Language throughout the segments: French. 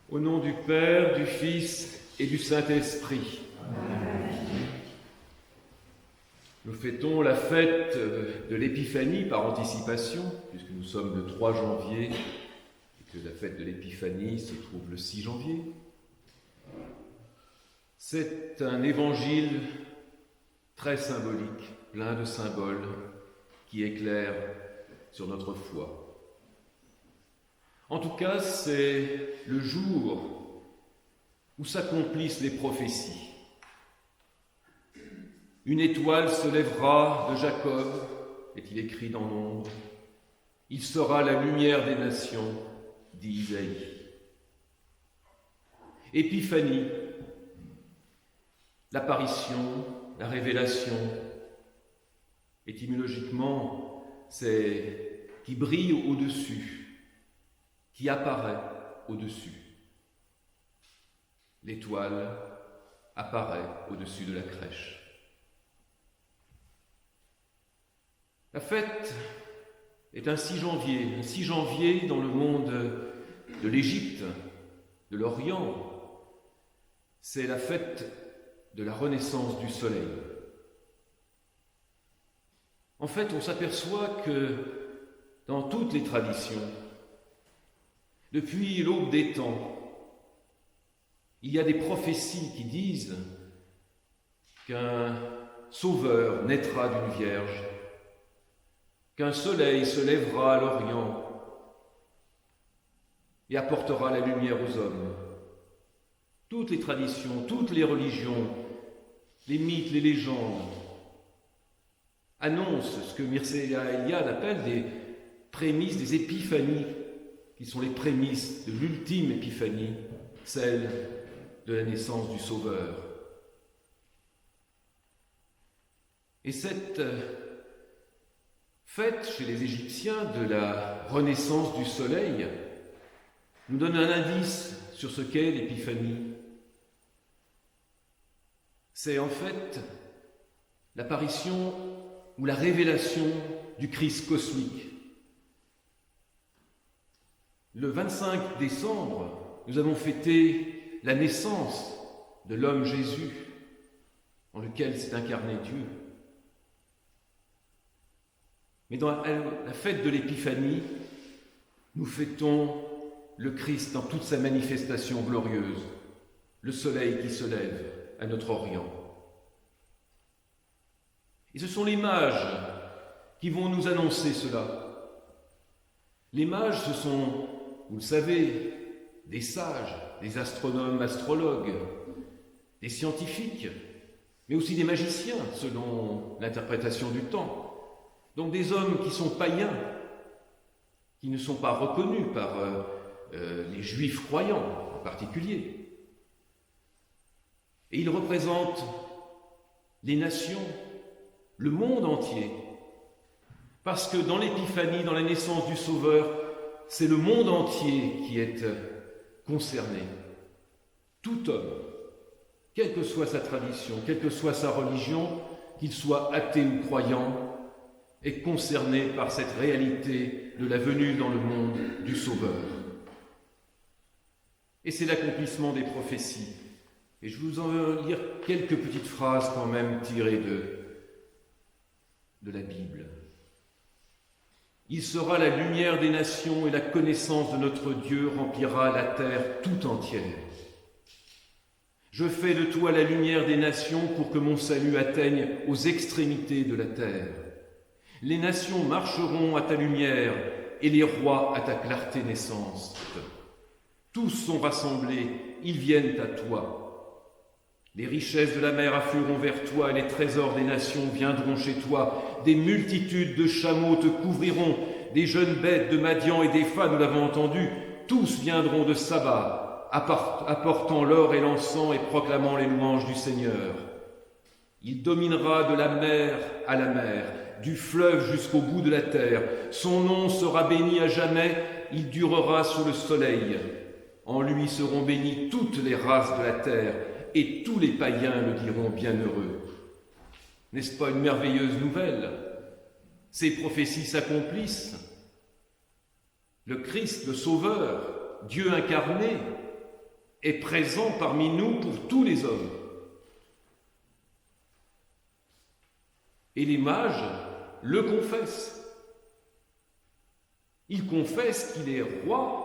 Au nom du Père, du Fils et du Saint-Esprit. Nous fêtons la fête de l'Épiphanie par anticipation, puisque nous sommes le 3 janvier et que la fête de l'Épiphanie se trouve le 6 janvier. C'est un évangile très symbolique, plein de symboles, qui éclaire sur notre foi. En tout cas, c'est le jour où s'accomplissent les prophéties. Une étoile se lèvera de Jacob, est-il écrit dans Nombre. Il sera la lumière des nations, dit Isaïe. Épiphanie, l'apparition, la révélation. Étymologiquement, c'est qui brille au-dessus, qui apparaît au-dessus. L'étoile apparaît au-dessus de la crèche. La fête est un 6 janvier dans le monde de l'Égypte, de l'Orient. C'est la fête de la renaissance du soleil. En fait, on s'aperçoit que dans toutes les traditions, depuis l'aube des temps, il y a des prophéties qui disent qu'un sauveur naîtra d'une vierge, qu'un soleil se lèvera à l'Orient et apportera la lumière aux hommes. Toutes les traditions, toutes les religions, les mythes, les légendes annoncent ce que Mircea Eliade appelle des prémices, des épiphanies, qui sont les prémices de l'ultime épiphanie, celle de la naissance du Sauveur. Et cette fête chez les Égyptiens de la renaissance du soleil nous donne un indice sur ce qu'est l'épiphanie. C'est en fait l'apparition ou la révélation du Christ cosmique. Le 25 décembre, nous avons fêté la naissance de l'homme Jésus, en lequel s'est incarné Dieu. Mais dans la fête de l'Épiphanie, nous fêtons le Christ dans toute sa manifestation glorieuse, le soleil qui se lève à notre Orient. Et ce sont les mages qui vont nous annoncer cela. Les mages, ce sont, vous le savez, des sages, des astronomes, astrologues, des scientifiques, mais aussi des magiciens, selon l'interprétation du temps. Donc des hommes qui sont païens, qui ne sont pas reconnus par les juifs croyants en particulier. Et ils représentent les nations, le monde entier, parce que dans l'Épiphanie, dans la naissance du Sauveur, c'est le monde entier qui est concerné. Tout homme, quelle que soit sa tradition, quelle que soit sa religion, qu'il soit athée ou croyant, est concerné par cette réalité de la venue dans le monde du Sauveur. Et c'est l'accomplissement des prophéties. Et je vous en veux lire quelques petites phrases quand même tirées de la Bible. Il sera la lumière des nations et la connaissance de notre Dieu remplira la terre tout entière. Je fais de toi la lumière des nations pour que mon salut atteigne aux extrémités de la terre. Les nations marcheront à ta lumière et les rois à ta clarté naissante. Tous sont rassemblés, ils viennent à toi. Les richesses de la mer afflueront vers toi et les trésors des nations viendront chez toi. Des multitudes de chameaux te couvriront, des jeunes bêtes de Madian et d'Épha, nous l'avons entendu, tous viendront de Saba, apportant l'or et l'encens et proclamant les louanges du Seigneur. Il dominera de la mer à la mer, du fleuve jusqu'au bout de la terre. Son nom sera béni à jamais, il durera sous le soleil. En lui seront bénies toutes les races de la terre, et tous les païens le diront bienheureux. N'est-ce pas une merveilleuse nouvelle? Ces prophéties s'accomplissent. le Christ, le Sauveur, Dieu incarné, est présent parmi nous pour tous les hommes. Et les mages le confessent. Ils confessent qu'il est roi,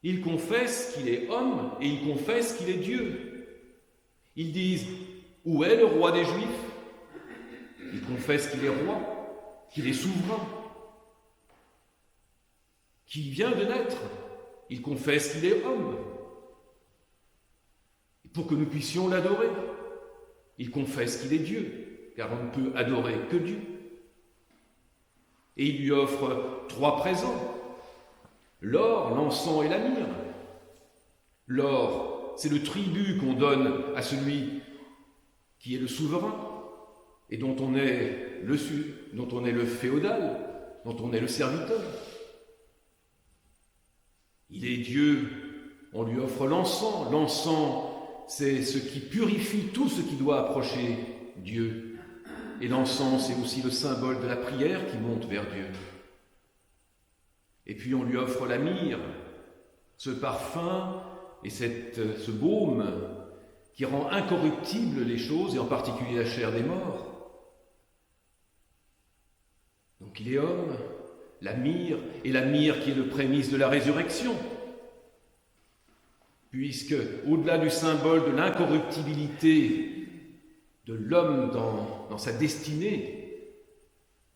ils confessent qu'il est homme et ils confessent qu'il est Dieu. Ils disent « Où est le roi des Juifs ?» Ils confessent qu'il est roi, qu'il est souverain, qu'il vient de naître. Ils confessent qu'il est homme. Et pour que nous puissions l'adorer, ils confessent qu'il est Dieu, car on ne peut adorer que Dieu. Et il lui offre 3 présents, l'or, l'encens et la myrrhe. L'or, c'est le tribut qu'on donne à celui qui est le souverain et dont on est le féodal, dont on est le serviteur. Il est Dieu, on lui offre l'encens. L'encens, c'est ce qui purifie tout ce qui doit approcher Dieu. Et l'encens, c'est aussi le symbole de la prière qui monte vers Dieu. Et puis on lui offre la myrrhe, ce parfum et ce baume qui rend incorruptibles les choses, et en particulier la chair des morts. Donc il est homme, la myrrhe, et la myrrhe qui est le prémisse de la résurrection. Puisque, au-delà du symbole de l'incorruptibilité de l'homme dans sa destinée,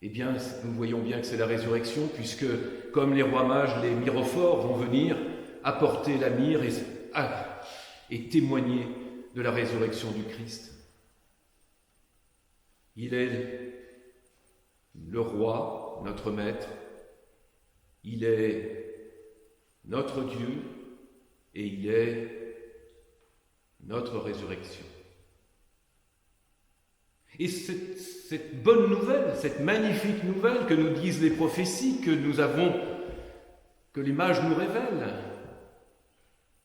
eh bien, nous voyons bien que c'est la résurrection, puisque, comme les rois mages, les myrophores vont venir apporter la myrrhe et témoigner de la résurrection du Christ. Il est le roi, notre maître, il est notre Dieu et il est notre résurrection. Et cette bonne nouvelle, cette magnifique nouvelle que nous disent les prophéties, que les mages nous révèlent,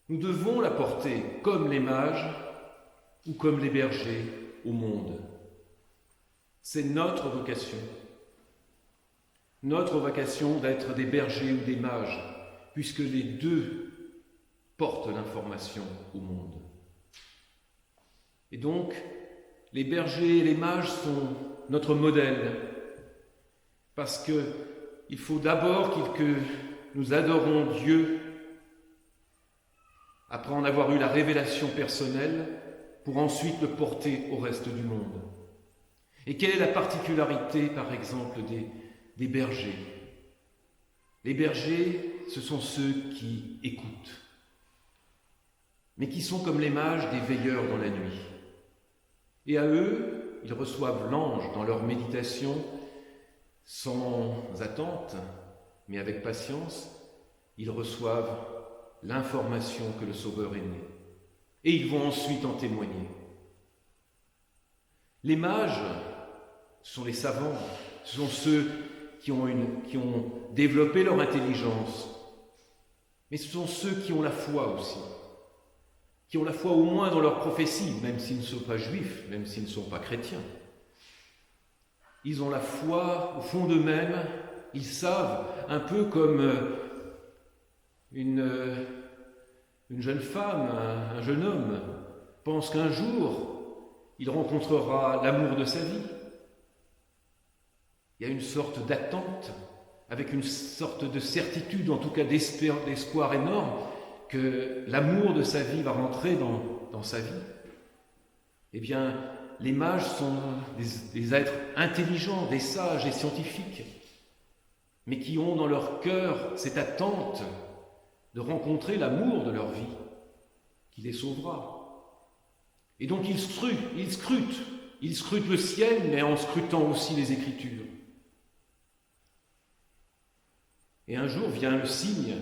nous devons la porter comme les mages ou comme les bergers au monde. C'est notre vocation d'être des bergers ou des mages, puisque les deux portent l'information au monde. Et donc, les bergers et les mages sont notre modèle, parce qu'il faut d'abord que nous adorons Dieu après en avoir eu la révélation personnelle, pour ensuite le porter au reste du monde. Et quelle est la particularité, par exemple, des bergers ? Les bergers, ce sont ceux qui écoutent, mais qui sont comme les mages des veilleurs dans la nuit. Et à eux, ils reçoivent l'ange dans leur méditation, sans attente, mais avec patience. Ils reçoivent l'information que le Sauveur est né. Et ils vont ensuite en témoigner. Les mages, ce sont les savants, ce sont ceux qui ont développé leur intelligence, mais ce sont ceux qui ont la foi aussi, qui ont la foi au moins dans leur prophétie, même s'ils ne sont pas juifs, même s'ils ne sont pas chrétiens. Ils ont la foi au fond d'eux-mêmes, ils savent, un peu comme une jeune femme, un jeune homme, pense qu'un jour, il rencontrera l'amour de sa vie. Il y a une sorte d'attente, avec une sorte de certitude, en tout cas d'espoir énorme, que l'amour de sa vie va rentrer dans sa vie. Eh bien, les mages sont des êtres intelligents, des sages et scientifiques, mais qui ont dans leur cœur cette attente de rencontrer l'amour de leur vie, qui les sauvera. Et donc ils scrutent le ciel, mais en scrutant aussi les Écritures. Et un jour vient le signe,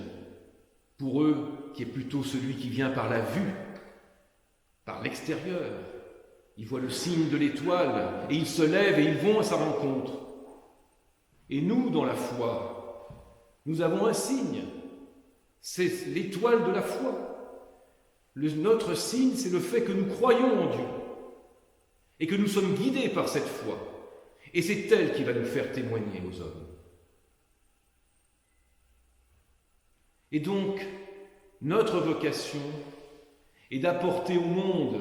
pour eux, qui est plutôt celui qui vient par la vue, par l'extérieur. Ils voient le signe de l'étoile, et ils se lèvent et ils vont à sa rencontre. Et nous, dans la foi, nous avons un signe. C'est l'étoile de la foi. Notre signe, c'est le fait que nous croyons en Dieu et que nous sommes guidés par cette foi. Et c'est elle qui va nous faire témoigner aux hommes. Et donc, notre vocation est d'apporter au monde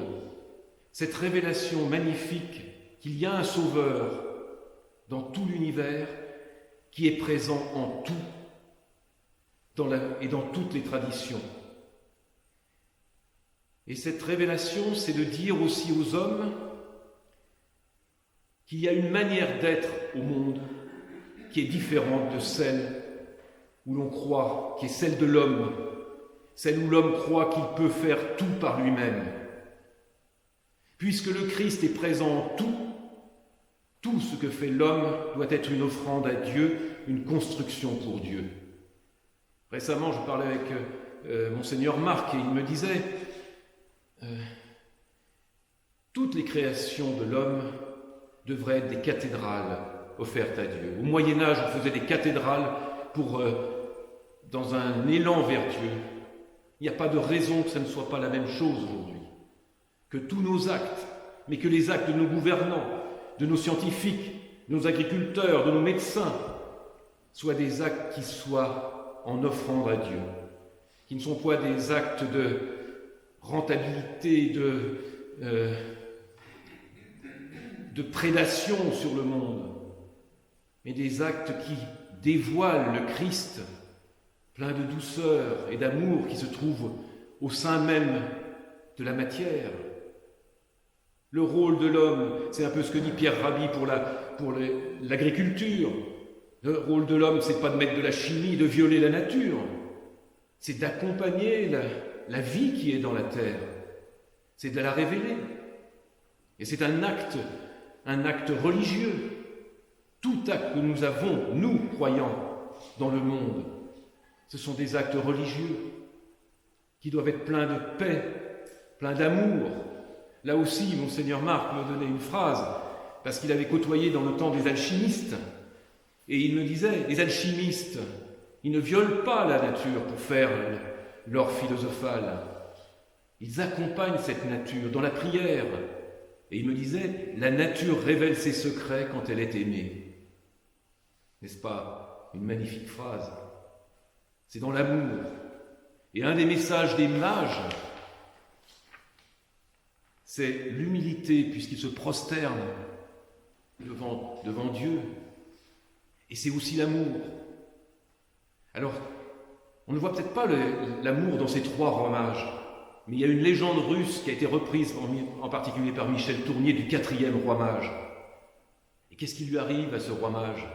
cette révélation magnifique qu'il y a un Sauveur dans tout l'univers qui est présent en tout et dans toutes les traditions. Et cette révélation, c'est de dire aussi aux hommes qu'il y a une manière d'être au monde qui est différente de celle où l'on croit, qui est celle de l'homme, celle où l'homme croit qu'il peut faire tout par lui-même. Puisque le Christ est présent en tout ce que fait l'homme doit être une offrande à Dieu, une construction pour Dieu. Récemment, je parlais avec Monseigneur Marc et il me disait toutes les créations de l'homme devraient être des cathédrales offertes à Dieu. Au Moyen-Âge, on faisait des cathédrales dans un élan vers Dieu. Il n'y a pas de raison que ça ne soit pas la même chose aujourd'hui. Que tous nos actes, mais que les actes de nos gouvernants, de nos scientifiques, de nos agriculteurs, de nos médecins, soient des actes qui soient en offrande à Dieu, qui ne sont pas des actes de rentabilité, de prédation sur le monde, mais des actes qui dévoilent le Christ, plein de douceur et d'amour qui se trouve au sein même de la matière. Le rôle de l'homme, c'est un peu ce que dit Pierre Rabhi pour l'agriculture. Le rôle de l'homme, c'est pas de mettre de la chimie, de violer la nature. C'est d'accompagner la vie qui est dans la terre. C'est de la révéler. Et c'est un acte religieux. Tout acte que nous avons, nous, croyants, dans le monde, ce sont des actes religieux qui doivent être pleins de paix, pleins d'amour. Là aussi, Monseigneur Marc me donnait une phrase, parce qu'il avait côtoyé dans le temps des alchimistes, et il me disait, les alchimistes, ils ne violent pas la nature pour faire l'or philosophal. Ils accompagnent cette nature dans la prière. Et il me disait, la nature révèle ses secrets quand elle est aimée. N'est-ce pas une magnifique phrase? C'est dans l'amour. Et un des messages des mages, c'est l'humilité, puisqu'ils se prosternent devant Dieu. Et c'est aussi l'amour. Alors, on ne voit peut-être pas l'amour dans ces trois rois mages, mais il y a une légende russe qui a été reprise en particulier par Michel Tournier du 4e roi mage. Et qu'est-ce qui lui arrive à ce roi mage?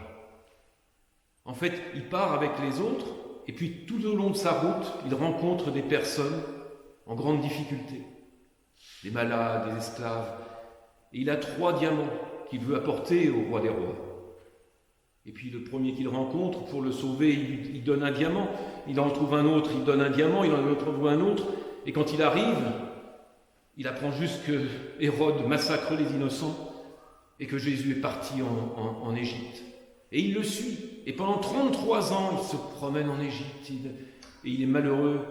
En fait, il part avec les autres, et puis tout au long de sa route, il rencontre des personnes en grande difficulté. Des malades, des esclaves. Et il a 3 diamants qu'il veut apporter au roi des rois. Et puis le premier qu'il rencontre, pour le sauver, il donne un diamant. Il en trouve un autre, il donne un diamant, il en trouve un autre. Et quand il arrive, il apprend juste que Hérode massacre les innocents et que Jésus est parti en Égypte. Et il le suit. Et pendant 33 ans, il se promène en Égypte. Et il est malheureux,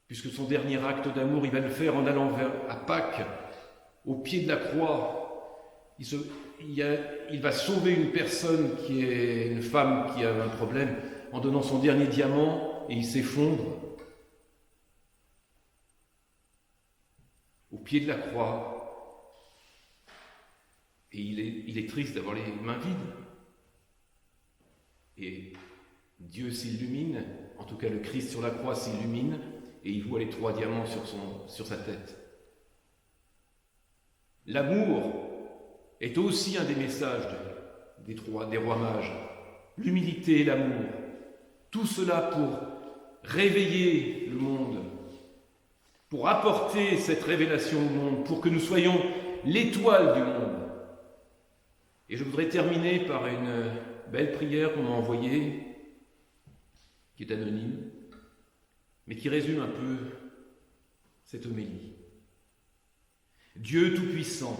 puisque son dernier acte d'amour, il va le faire en allant à Pâques, au pied de la croix. Il va sauver une personne qui est une femme qui a un problème en donnant son dernier diamant, et il s'effondre au pied de la croix. Et il est triste d'avoir les mains vides. Et Dieu s'illumine, en tout cas le Christ sur la croix s'illumine, et il voit les 3 diamants sur sa tête. L'amour est aussi un des messages des rois mages. L'humilité et l'amour. Tout cela pour réveiller le monde, pour apporter cette révélation au monde, pour que nous soyons l'étoile du monde. Et je voudrais terminer par une belle prière qu'on m'a envoyée, qui est anonyme, mais qui résume un peu cette homélie. Dieu Tout-Puissant,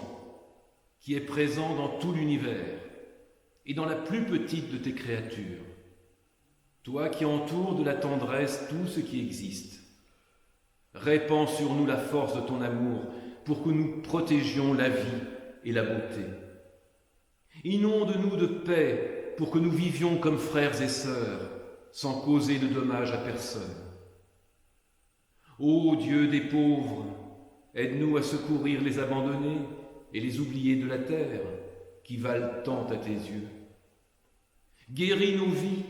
qui est présent dans tout l'univers et dans la plus petite de tes créatures, toi qui entoures de la tendresse tout ce qui existe, répands sur nous la force de ton amour pour que nous protégions la vie et la beauté. Inonde-nous de paix pour que nous vivions comme frères et sœurs, sans causer de dommages à personne. Ô Dieu des pauvres, aide-nous à secourir les abandonnés et les oubliés de la terre, qui valent tant à tes yeux. Guéris nos vies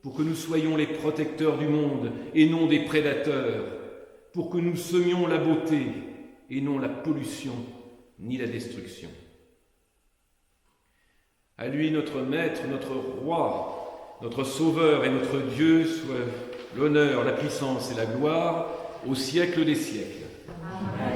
pour que nous soyons les protecteurs du monde et non des prédateurs, pour que nous semions la beauté et non la pollution ni la destruction. À lui, notre Maître, notre Roi, notre Sauveur et notre Dieu, soit l'honneur, la puissance et la gloire au siècle des siècles. Amen.